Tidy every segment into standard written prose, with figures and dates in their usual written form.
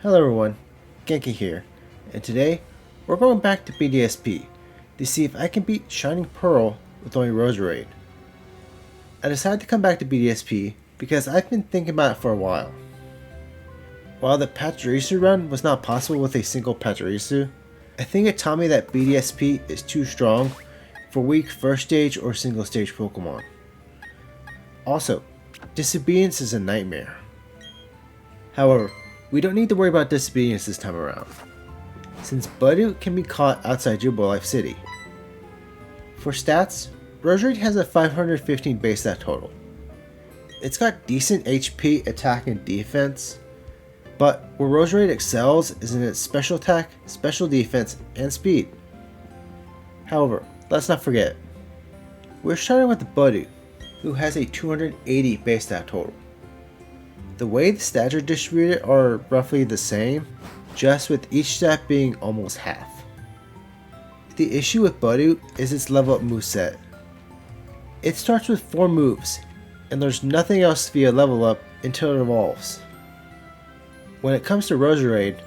Hello everyone, Genki here, and today we're going back to BDSP to see if I can beat Shining Pearl with only Roserade. I decided to come back to BDSP because I've been thinking about it for a while. While the Pachirisu run was not possible with a single Pachirisu, I think it taught me that BDSP is too strong for weak first stage or single stage Pokemon. Also, disobedience is a nightmare. However, we don't need to worry about disobedience this time around, since Budu can be caught outside Jubilife City. For stats, Roserade has a 515 base stat total. It's got decent HP, attack, and defense, but where Roserade excels is in its special attack, special defense, and speed. However, let's not forget, we're starting with the Budu, who has a 280 base stat total. The way the stats are distributed are roughly the same, just with each stat being almost half. The issue with Budu is its level up moveset. It starts with 4 moves, and there's nothing else via level up until it evolves. When it comes to Roserade,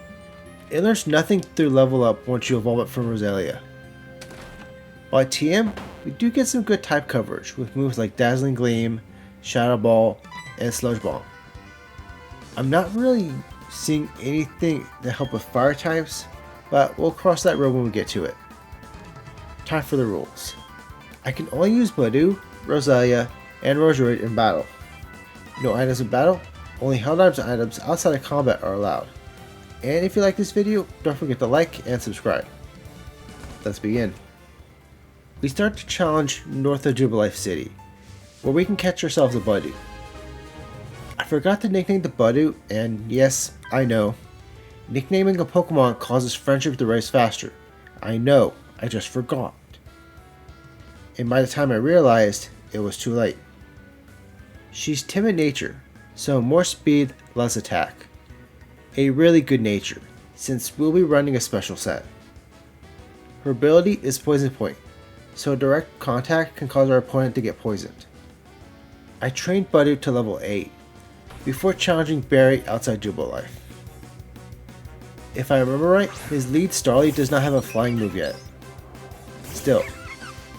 it learns nothing through level up once you evolve it from Roselia. While at TM, we do get some good type coverage with moves like Dazzling Gleam, Shadow Ball, and Sludge Bomb. I'm not really seeing anything to help with fire types, but we'll cross that road when we get to it. Time for the rules. I can only use Budu, Roselia, and Roserade in battle. No items in battle, only held items outside of combat are allowed. And if you like this video, don't forget to like and subscribe. Let's begin. We start to challenge north of Jubilife City, where we can catch ourselves a Budu. I forgot to nickname the Budu, and yes, I know, nicknaming a Pokemon causes friendship to rise faster. I know, I just forgot. And by the time I realized, it was too late. She's timid nature, so more speed, less attack. A really good nature, since we'll be running a special set. Her ability is Poison Point, so direct contact can cause our opponent to get poisoned. I trained Budu to level 8. Before challenging Barry outside Jubilife. If I remember right, his lead Starly does not have a flying move yet. Still,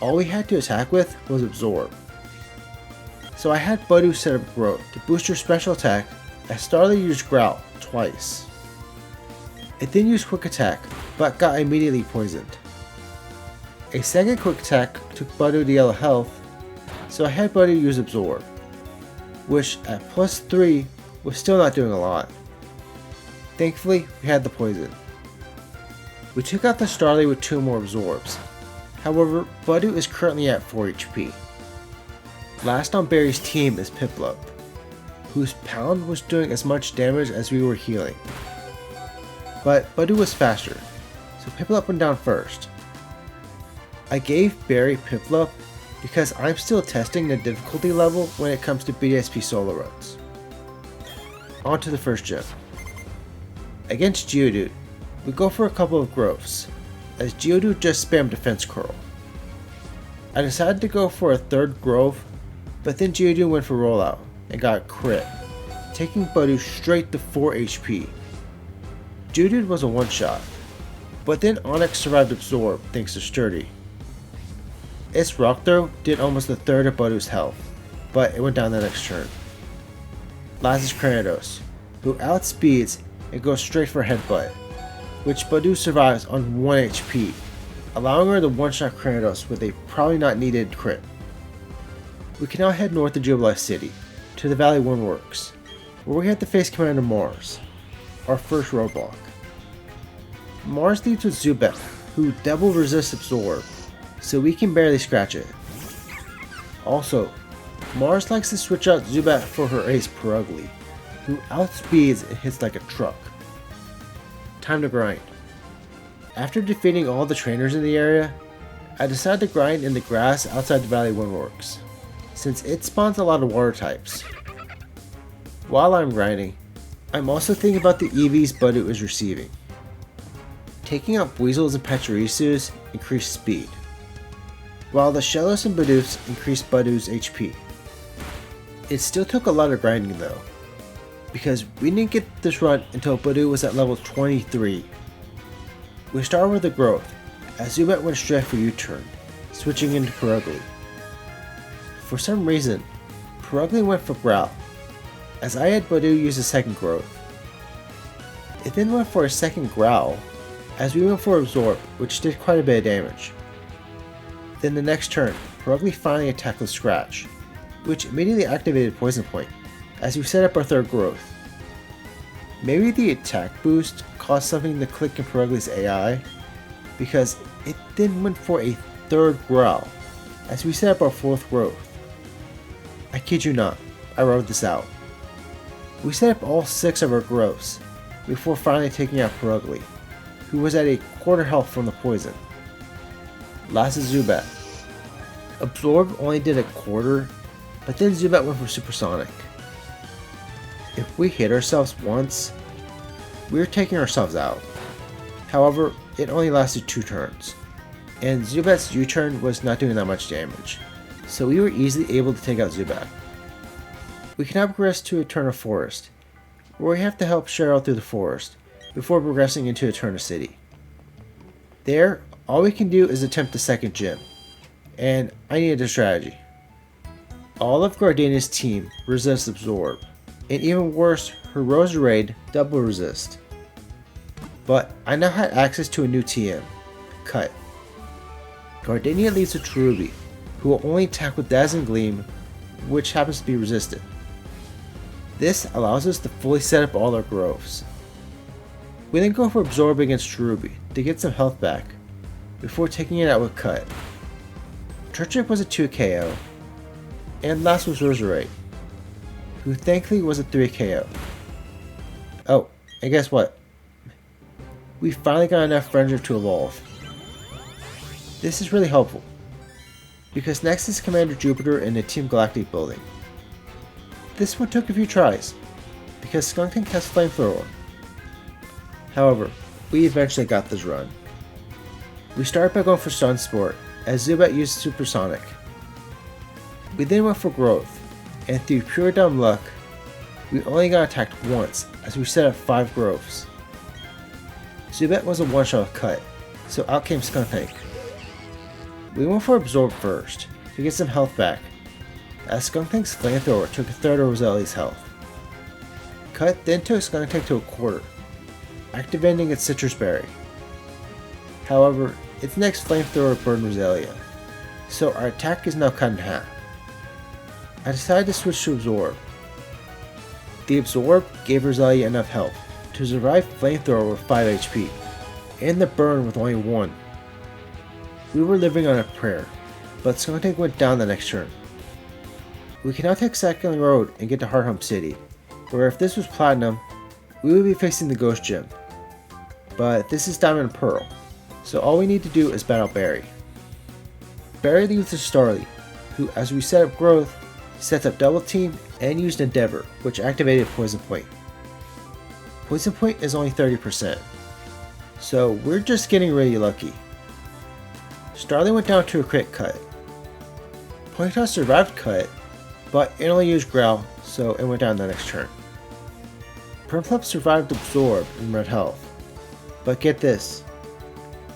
all we had to attack with was Absorb. So I had Budu set up Growth to boost her special attack as Starly used Growl twice. It then used Quick Attack, but got immediately poisoned. A second Quick Attack took Budu to yellow health, so I had Budu use Absorb, which at +3 was still not doing a lot. Thankfully, we had the poison. We took out the Starly with 2 more absorbs. However, Budu is currently at 4 HP. Last on Barry's team is Piplup, whose Pound was doing as much damage as we were healing. But Budu was faster, so Piplup went down first. I gave Barry Piplup because I'm still testing the difficulty level when it comes to BDSP solo runs. On to the first gym. Against Geodude, we go for a couple of growths, as Geodude just spammed Defense Curl. I decided to go for a third growth, but then Geodude went for rollout and got crit, taking Budu straight to 4 HP. Geodude was a one-shot, but then Onix survived Absorb thanks to Sturdy. Its Rock Throw did almost a third of Budu's health, but it went down the next turn. Last is Coronet, who outspeeds and goes straight for Headbutt, which Budu survives on 1 HP, allowing her to one-shot Coronet with a probably not needed crit. We can now head north to Jubilife City, to the Valley 1 Works, where we have to face Commander Mars, our first roadblock. Mars leads with Zubat, who double resists Absorb, so we can barely scratch it. Also, Mars likes to switch out Zubat for her ace Perugly, who outspeeds and hits like a truck. Time to grind. After defeating all the trainers in the area, I decided to grind in the grass outside the Valley 1 Works, since it spawns a lot of water types. While I'm grinding, I'm also thinking about the EVs Budu is receiving. Taking out Weasels and Pachirisus increased speed, while the Shellos and Bidoofs increased Budu's HP. It still took a lot of grinding though. because we didn't get this run until Badu was at level 23. We started with the growth, as Zubat went straight for U-turn, switching into Perugly. For some reason, Perugly went for Growl, as I had Badu use a second growth. It then went for a second Growl, as we went for Absorb, which did quite a bit of damage. Then the next turn, Perugly finally attacked with Scratch, which immediately activated Poison Point, as we set up our third growth. Maybe the attack boost caused something to click in Perugly's AI, because it then went for a third Growl, as we set up our fourth growth. I kid you not, I wrote this out. We set up all 6 of our growths, before finally taking out Perugly, who was at a quarter health from the poison. Last is Zubat. Absorb only did a quarter, but then Zubat went for Supersonic. If we hit ourselves once, we were taking ourselves out. However, it only lasted 2 turns, and Zubat's U-turn was not doing that much damage, so we were easily able to take out Zubat. We can now progress to Eterna Forest, where we have to help Cheryl through the forest, before progressing into Eterna City. There, all we can do is attempt the second gym, and I needed a strategy. All of Gardenia's team resists Absorb, and even worse, her Roserade double resist. But I now had access to a new TM, Cut. Gardenia leads with Cherubi, who will only attack with Dazzling Gleam, which happens to be resisted. This allows us to fully set up all our growths. We then go for Absorb against Cherubi to get some health back, before taking it out with Cut. Turtwig was a 2 KO, and last was Roserade, who thankfully was a 3 KO. Oh, and guess what? We finally got enough Friendship to evolve. This is really helpful, because next is Commander Jupiter in the Team Galactic building. This one took a few tries, because Skuntank has Flamethrower. However, we eventually got this run. We started by going for Stun Sport, as Zubat used Supersonic. We then went for Growth, and through pure dumb luck, we only got attacked once as we set up 5 growths. Zubat was a one-shot Cut, so out came Skuntank. We went for Absorb first, to get some health back, as Skuntank's Flamethrower took a third of Roselia's health. Cut then took Skuntank to a quarter, activating its Citrus Berry. However, its next Flamethrower burned Roselia, so our attack is now cut in half. I decided to switch to Absorb. The Absorb gave Roselia enough health to survive Flamethrower with 5 HP, and the burn with only 1. We were living on a prayer, but Skuntank went down the next turn. We can now take Second Road and get to Hearthump City, where if this was Platinum, we would be facing the Ghost Gym. But this is Diamond and Pearl, so all we need to do is battle Barry. Barry leads to Starly, who, as we set up Growth, sets up Double Team and used Endeavor, which activated Poison Point. Poison Point is only 30%, so we're just getting really lucky. Starly went down to a crit Cut. Ponyta survived Cut, but it only used Growl, so it went down the next turn. Prinplup survived Absorb and Red Health, but get this,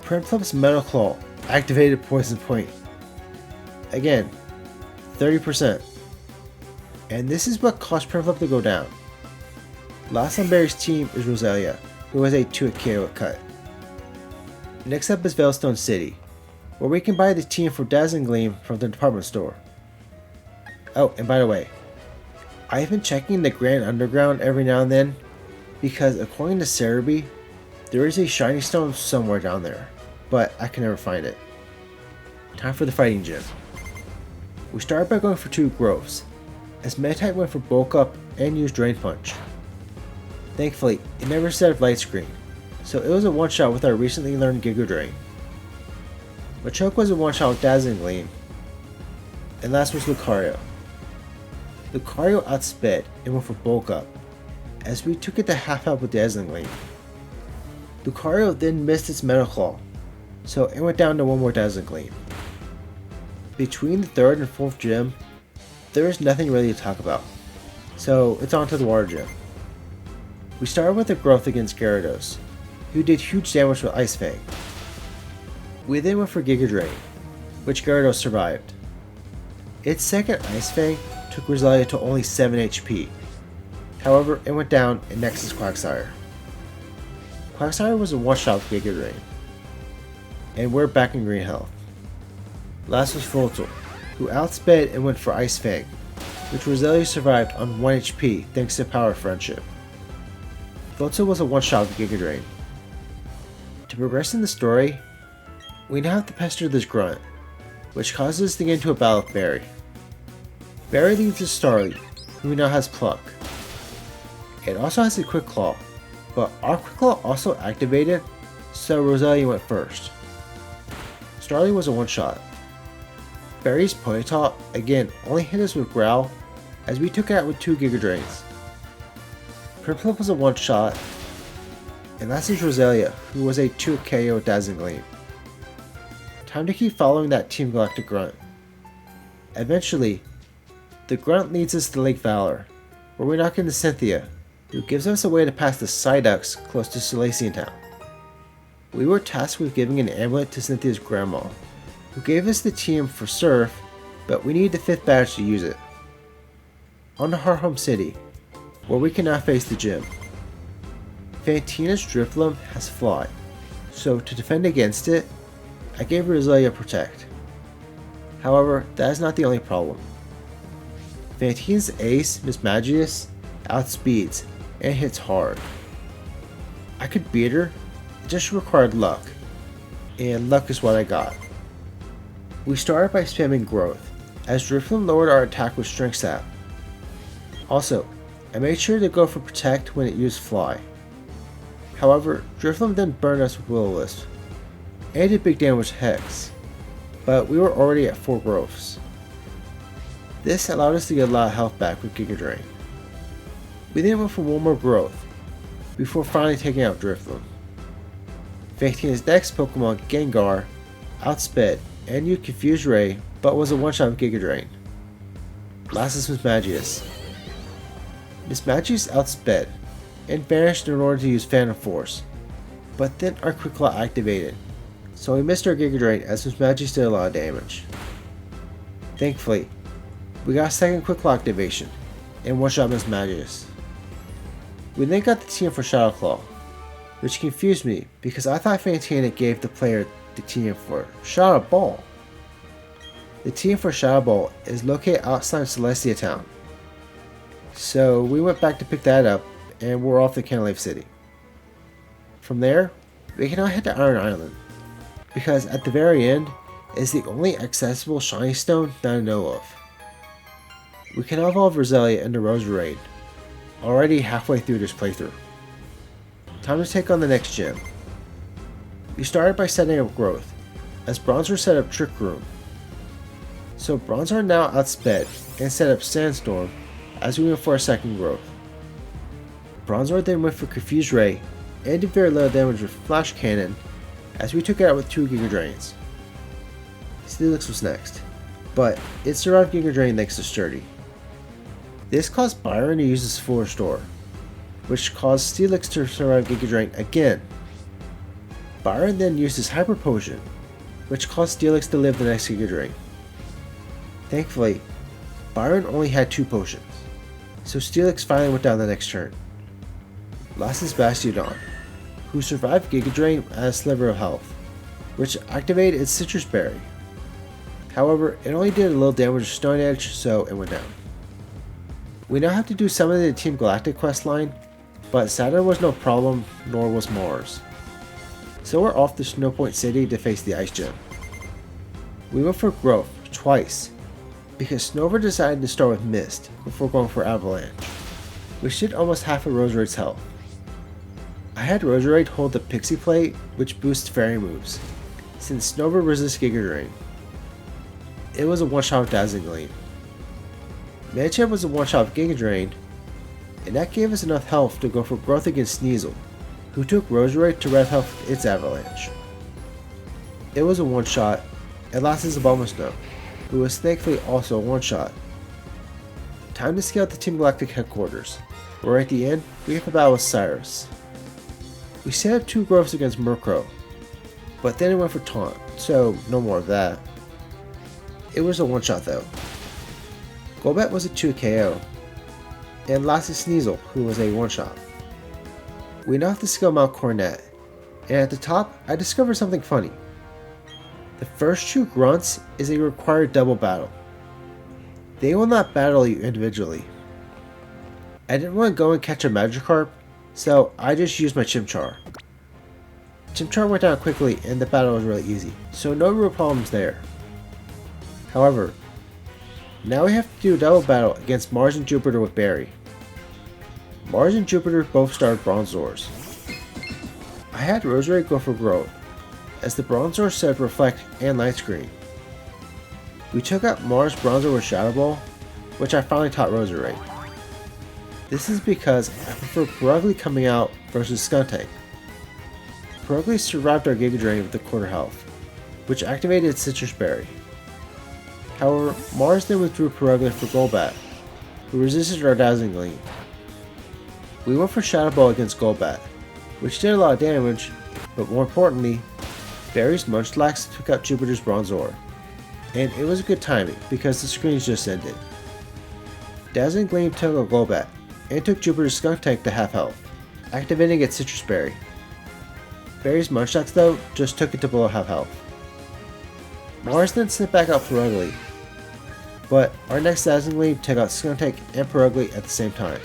Prinplup's Metal Claw activated Poison Point. Again, 30%. And this is what caused Prinplup to go down. Last on Barry's team is Roselia, who has a 2 KO Cut. Next up is Veilstone City, where we can buy the team for Dazzling Gleam from the department store. Oh, and by the way, I've been checking the Grand Underground every now and then, because according to Cerebi, there is a shiny stone somewhere down there, but I can never find it. Time for the fighting gym. We started by going for 2 growths, as Meditite went for Bulk Up and used Drain Punch. Thankfully, it never set up Light Screen, so it was a one-shot with our recently learned Giga Drain. Machoke was a one-shot with Dazzling Gleam, and last was Lucario. Lucario outsped and went for Bulk Up, as we took it to half health with Dazzling Gleam. Lucario then missed its Metal Claw, so it went down to 1 more Dazzling Gleam. Between the 3rd and 4th gym, there is nothing really to talk about, so it's on to the Water Gym. We started with a growth against Gyarados, who did huge damage with Ice Fang. We then went for Giga Drain, which Gyarados survived. Its second Ice Fang took Roselia to only 7 HP. However, it went down in Nexus Quagsire. Quagsire was a one-shot with Giga Drain. And we're back in green health. Last was Voltal, who outsped and went for Ice Fang, which Roselia survived on 1 HP thanks to Power of Friendship. Voltal was a one-shot with Giga Drain. To progress in the story, we now have to pester this Grunt, which causes us to get into a battle with Barry. Barry leads to Starly, who now has Pluck. It also has a Quick Claw, but our Quick Claw also activated, so Roselia went first. Starly was a one-shot. Barry's Ponyta again only hit us with Growl, as we took it out with 2 Giga Drains. Prinplup was a one-shot, and last is Roselia, who was a 2 KO with Dazzling Gleam. Time to keep following that Team Galactic Grunt. Eventually, the Grunt leads us to Lake Valor, where we knock into Cynthia, who gives us a way to pass the Psyducks close to Solaceon Town. We were tasked with giving an amulet to Cynthia's grandma, who gave us the TM for Surf, but we need the 5th badge to use it. On to our home city, where we can now face the gym. Fantina's Drifloon has Fly, so to defend against it, I gave Roselia Protect. However, that is not the only problem. Fantina's ace, Mismagius, outspeeds and hits hard. I could beat her, it just required luck, and luck is what I got. We started by spamming Growth, as Drifloon lowered our attack with Strength Sap. Also, I made sure to go for Protect when it used Fly. However, Drifloon then burned us with Will-O-Wisp, and did big damage with Hex, but we were already at 4 growths. This allowed us to get a lot of health back with Giga Drain. We then went for one more growth, before finally taking out Drifloon. Fantina's next Pokemon, Gengar, outsped and used Confuse Ray, but was a one-shot with Giga Drain. Last is Mismagius. Mismagius outsped, and vanished in order to use Phantom Force, but then our Quick Claw activated, so we missed our Giga Drain as Mismagius did a lot of damage. Thankfully, we got a second Quick Claw activation, and one-shot Mismagius. We then got the TM for Shadow Claw, which confused me because I thought Fantina gave the player the TM for Shadow Ball. The TM for Shadow Ball is located outside Celestia Town, so we went back to pick that up and we're off to Canalave City. From there, we can now head to Iron Island, because at the very end is the only accessible shiny stone that I know of. We can now evolve Roselia into Roserade, already halfway through this playthrough. Time to take on the next gym. We started by setting up Growth, as Bronzor set up Trick Room. So Bronzor now outsped and set up Sandstorm as we went for a second growth. Bronzor then went for Confuse Ray and did very little damage with Flash Cannon as we took it out with 2 Giga Drains. Steelix was next, but it survived Giga Drain thanks to Sturdy. This caused Byron to use his full restore, which caused Steelix to survive Giga Drain again. Byron then used his Hyper Potion, which caused Steelix to live the next Giga Drain. Thankfully, Byron only had 2 potions, so Steelix finally went down the next turn. Last is Bastiodon, who survived Giga Drain at a sliver of health, which activated its Citrus Berry. However, it only did a little damage with Stone Edge, so it went down. We now have to do some of the Team Galactic quest line, but Saturn was no problem, nor was Mars. So we're off to Snowpoint City to face the Ice Gym. We went for Growth twice, because Snover decided to start with Mist before going for Avalanche, which did almost half of Roserade's health. I had Roserade hold the Pixie Plate, which boosts fairy moves, since Snover resists Giga Drain. It was a one-shot with Dazzling Gleam. Manchip was a one-shot with Giga Drain, and that gave us enough health to go for Growth against Sneasel, who took Roserade to red health with its Avalanche. It was a one-shot, and last is Abomasnow, who was thankfully also a one-shot. Time to scale to Team Galactic headquarters, where at the end we have a battle with Cyrus. We set up 2 growths against Murkrow, but then it went for taunt, so no more of that. It was a one-shot though. Golbat was a 2 KO, and lastly Sneasel, who was a one-shot. We knocked the skill Mount Coronet, and at the top I discovered something funny. The first 2 grunts is a required double battle. They will not battle you individually. I didn't want to go and catch a Magikarp, so I just used my Chimchar. Chimchar went down quickly and the battle was really easy, so no real problems there. However, now we have to do a double battle against Mars and Jupiter with Barry. Mars and Jupiter both started Bronzors. I had Roserade go for growth, as the Bronzor said Reflect and Light Screen. We took out Mars Bronzor with Shadow Ball, which I finally taught Roserade. This is because I prefer Purugly coming out versus Skuntank. Purugly survived our Giga Drain with a quarter health, which activated Citrus Berry. However, Mars then withdrew Purugly for Golbat, who resisted our Dazzling Gleam. We went for Shadow Ball against Golbat, which did a lot of damage, but more importantly, Barry's Munchlax took out Jupiter's Bronzor, and it was a good timing because the screens just ended. Dazzling Gleam took out Golbat, and took Jupiter's Skuntank to half health, activating its Citrus Berry. Barry's Munchlax though just took it to below half health. Mars then sent back out Purugly, but our next Dazzling Gleam took out Skuntank and Purugly at the same time.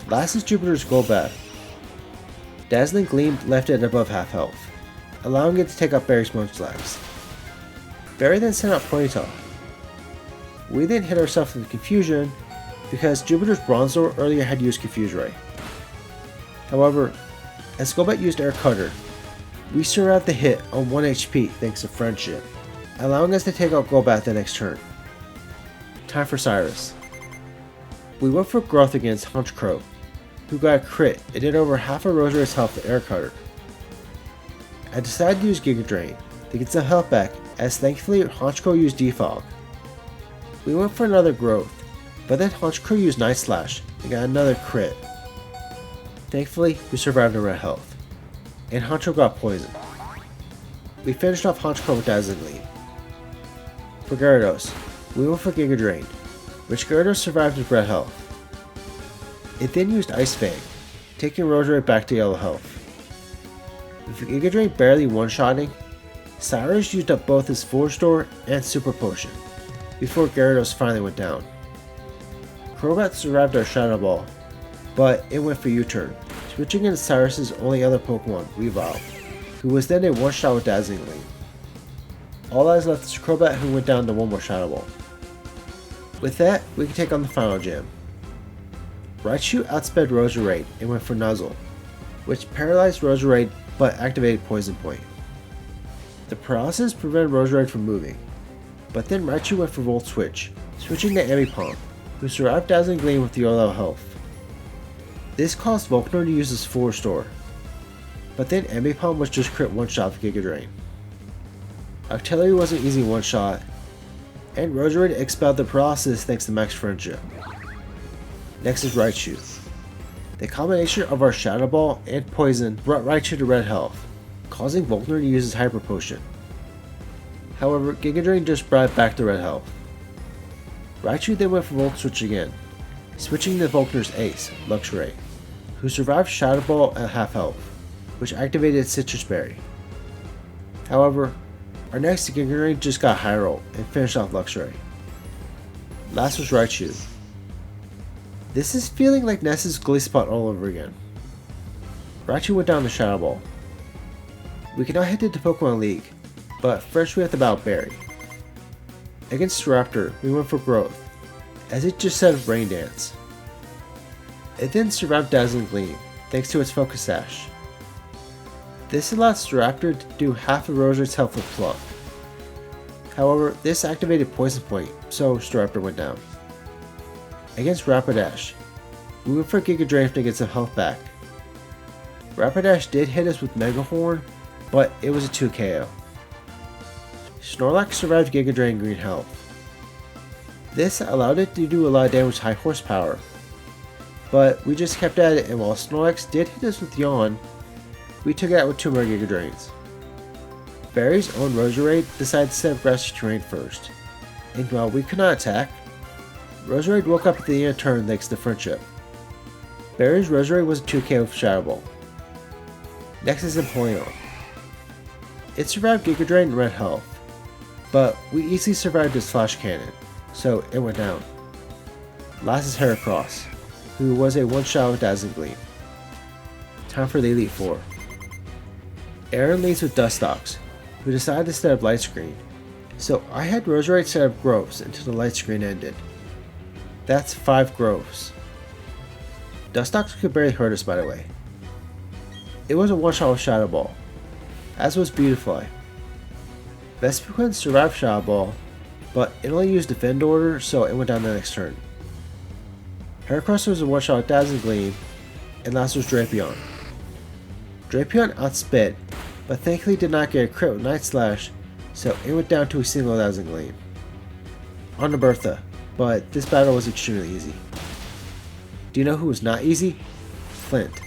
Last is Jupiter's Golbat. Dazzling Gleam left it above half health, allowing it to take out Barry's Munchlax. Barry then sent out Ponyta. We then hit ourselves with Confusion because Jupiter's Bronzor earlier had used Confuse Ray. However, as Golbat used Air Cutter, we survived the hit on 1 HP thanks to Friendship, allowing us to take out Golbat the next turn. Time for Cyrus. We went for growth against Honchkrow, who got a crit and did over half of Roserade's health with Air Cutter. I decided to use Giga Drain to get some health back, as thankfully Honchkrow used Defog. We went for another growth, but then Honchkrow used Night Slash and got another crit. Thankfully, we survived on red health, and Honchkrow got poisoned. We finished off Honchkrow with Dazzling Gleam. For Gyarados, we went for Giga Drain, which Gyarados survived with red health. It then used Ice Fang, taking Roserade back to yellow health. With Giga Drain barely one-shotting, Cyrus used up both his Force Door and Super Potion, before Gyarados finally went down. Crobat survived our Shadow Ball, but it went for U-turn, switching into Cyrus's only other Pokemon, Weavile, who was then a one-shot with Dazzling Gleam. All that is left is Crobat, who went down to one more Shadow Ball. With that, we can take on the final gym. Raichu outsped Roserade and went for Nuzzle, which paralyzed Roserade but activated Poison Point. The paralysis prevented Roserade from moving, but then Raichu went for Volt Switch, switching to Ambipom, who survived Dazzling Gleam with yellow health. This caused Volkner to use his Full Restore, but then Ambipom was just crit one-shot with Giga Drain. Octillery was an easy one-shot, and Roserade expelled the paralysis thanks to Max Friendship. Next is Raichu. The combination of our Shadow Ball and Poison brought Raichu to red health, causing Volkner to use his Hyper Potion. However, Giga Drain just brought it back to red health. Raichu then went for Volt Switch again, switching to Volkner's ace, Luxray, who survived Shadow Ball at half health, which activated Citrus Berry. However, our next Giga Drain just got High Roll and finished off Luxray. Last was Raichu. This is feeling like Ness's Glee Spot all over again. Raichu went down to Shadow Ball. We can now head to the Pokemon League, but first we have to battle Barry. Against Raptor, we went for Growth, as it just said Rain Dance. It then survived Dazzling Gleam, thanks to its Focus Sash. This allowed Staraptor to do half of Roserade's health with Pluck. However, this activated Poison Point, so Staraptor went down. Against Rapidash, we went for Giga Drain to get some health back. Rapidash did hit us with Mega Horn, but it was a 2 KO. Snorlax survived Giga Drain green health. This allowed it to do a lot of damage with high horsepower, but we just kept at it, and while Snorlax did hit us with Yawn, we took it out with 2 more Giga Drains. Barry's own Roserade decided to set up grassy terrain first, and while we could not attack, Roserade woke up at the end of the turn thanks to friendship. Barry's Roserade was a 2K with Shadow Ball. Next is Empoleon. It survived Giga Drain and red health, but we easily survived his Flash Cannon, so it went down. Last is Heracross, who was a one-shot with Dazzling Gleam. Time for the Elite Four. Aaron leads with Dustox, who decided to set up Light Screen, so I had Roserade set up Groves until the Light Screen ended. That's 5 Groves. Dustox could barely hurt us, by the way. It was a one-shot with Shadow Ball, as was Beautifly. Vespiquen survived Shadow Ball, but it only used Defend Order, so it went down the next turn. Heracross was a one-shot with Dazzling Gleam, and last was Drapion. Drapion outsped, but thankfully did not get a crit with Night Slash, so it went down to a single Dazzling Gleam. On to Bertha, but this battle was extremely easy. Do you know who was not easy? Flint.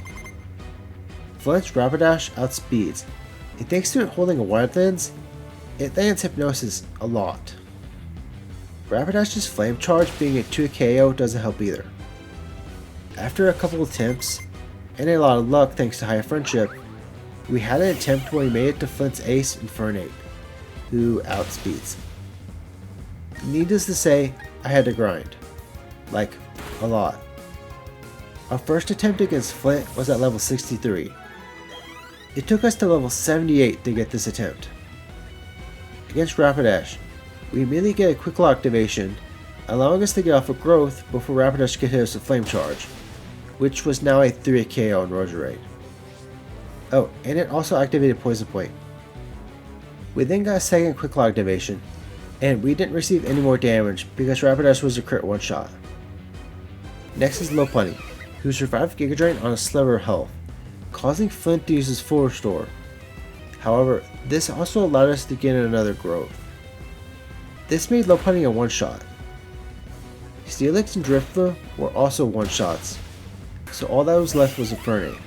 Flint's Rapidash outspeeds, and thanks to it holding a Wild Lens, it lands Hypnosis a lot. Rapidash's Flame Charge being a 2 KO doesn't help either. After a couple attempts, and a lot of luck thanks to high friendship, we had an attempt where we made it to Flint's ace Infernape, who outspeeds. Needless to say, I had to grind. Like, a lot. Our first attempt against Flint was at level 63. It took us to level 78 to get this attempt. Against Rapidash, we immediately get a quick claw activation, allowing us to get off of Growth before Rapidash could hit us with Flame Charge, which was now a 3 KO on Roserade. Oh, and it also activated Poison Point. We then got a second quick claw activation, and we didn't receive any more damage because Rapidash was a crit one shot. Next is Lopunny, who survived Giga Drain on a sliver of health, causing Flint to use his full restore. However, this also allowed us to get another Growth. This made Lopunny a one shot. Steelix and Drifloon were also one shots, so all that was left was Infernape.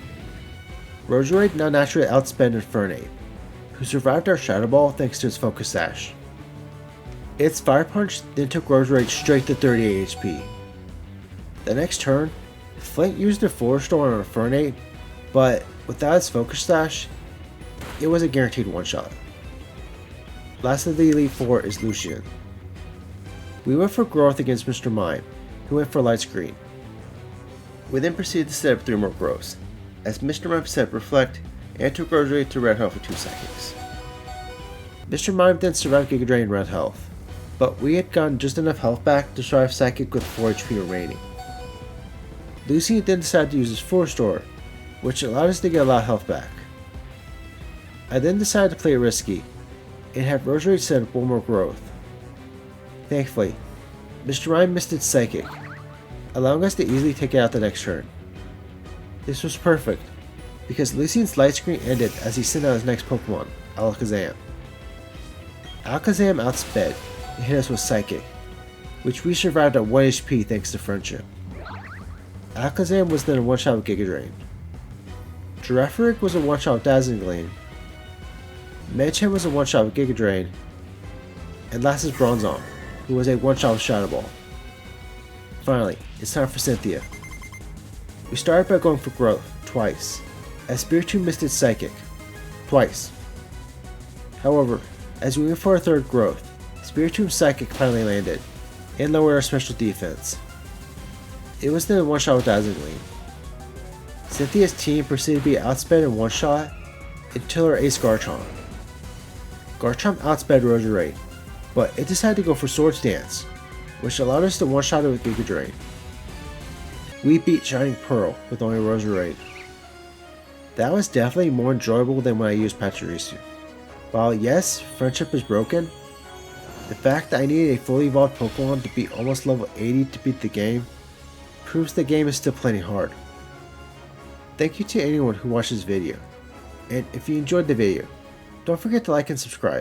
Roserade now naturally outsped Infernape, who survived our Shadow Ball thanks to its Focus Sash. Its Fire Punch then took Roserade straight to 38 HP. The next turn, Flint used a full restore on Infernape, but without its Focus Sash, it was a guaranteed one shot. Last of the Elite Four is Lucian. We went for Growth against Mr. Mime, who went for Light Screen. We then proceeded to set up 3 more Growths, as Mr. Mime set up Reflect and took Roserade to red health for 2 seconds. Mr. Mime then survived Giga Drain red health, but we had gotten just enough health back to survive Psychic with 4 HP remaining. Lucian then decided to use his full restore, which allowed us to get a lot of health back. I then decided to play it risky, and have Roserade set up 1 more Growth. Thankfully, Mr. Mime missed its Psychic, allowing us to easily take it out the next turn. This was perfect, because Lucian's Light Screen ended as he sent out his next Pokemon, Alakazam. Alakazam outsped and hit us with Psychic, which we survived at 1 HP thanks to friendship. Alakazam was then a one-shot with Giga Drain. Girafarig was a one-shot with Dazzling Gleam. Medicham was a one-shot with Giga Drain. And last is Bronzong, who was a one-shot with Shadow Ball. Finally, it's time for Cynthia. We started by going for Growth, twice, as Spiritomb missed its Psychic, twice. However, as we went for our third Growth, Spiritomb's Psychic finally landed, and lowered our special defense. It was then a one-shot with Dazzling Gleam. Cynthia's team proceeded to be outsped in one shot until her ace Garchomp. Garchomp outsped Roserade, but it decided to go for Swords Dance, which allowed us to one-shot it with Giga Drain. We beat Shining Pearl with only Roserade. That was definitely more enjoyable than when I used Pachirisu. While yes, friendship is broken, the fact that I needed a fully evolved Pokemon to be almost level 80 to beat the game proves the game is still plenty hard. Thank you to anyone who watched this video, and if you enjoyed the video, don't forget to like and subscribe.